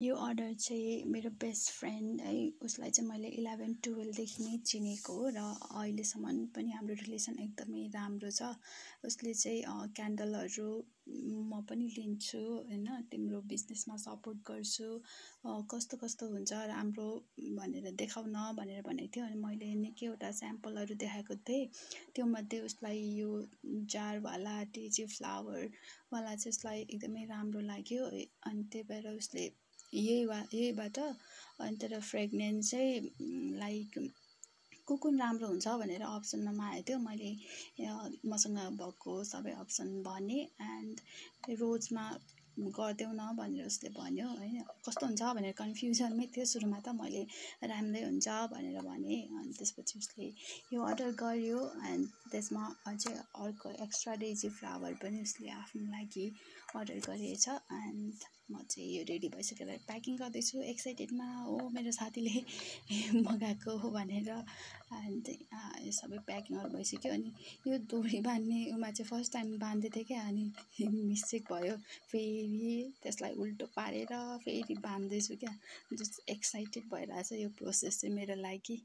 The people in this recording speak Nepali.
यो अर्डर चाहिँ मेरो बेस्ट फ्रेन्ड है, उसलाई चाहिँ मैले 11-12 देखि नै चिनेको हो र अहिलेसम्म पनि हाम्रो रिलेसन एकदमै राम्रो छ। उसले चाहिँ क्यान्डलहरू म पनि लिन्छु होइन, तिम्रो बिजनेसमा सपोर्ट गर्छु, कस्तो कस्तो हुन्छ राम्रो भनेर देखाउन भनेर भनेको थियो। अनि मैले निकैवटा स्याम्पलहरू देखाएको थिएँ, त्योमध्ये उसलाई यो जारवाला डेजी फ्लावरवाला चाहिँ उसलाई एकदमै राम्रो लाग्यो। अनि त्यही भएर उसले यहीबाट अनि तर फ्रेग्रेन्स चाहिँ लाइक कुन राम्रो हुन्छ भनेर अप्सनमा मागेको थियो। मैले मसँग भएको सबै अप्सन भने एन्ड रोजमा गरिदेऊ न भनेर उसले भन्यो होइन। कस्तो हुन्छ भनेर कन्फ्युजनमै थियो सुरुमा त, मैले राम्रै हुन्छ भनेर भने। अनि त्यसपछि उसले यो अर्डर गर्यो एन्ड त्यसमा अझै अर्को एक्स्ट्रा डेजी फ्लावर पनि उसले आफ्नो लागि अर्डर गरेछ। एन्ड म चाहिँ यो रेडी भइसकेर प्याकिङ गर्दैछु, एक्साइटेडमा हो मेरो साथीले मगाएको हो भनेर। एन्ड यो सबै प्याकिङहरू भइसक्यो। अनि यो डोरी बाँध्ने उमा चाहिँ फर्स्ट टाइम बाँध्दै थिएँ क्या, अनि मिस्टेक भयो, फेरि त्यसलाई उल्टो पारेर फेरि बाँध्दैछु क्या। जस्ट एक्साइटेड भइरहेछ यो प्रोसेस चाहिँ मेरो लागि।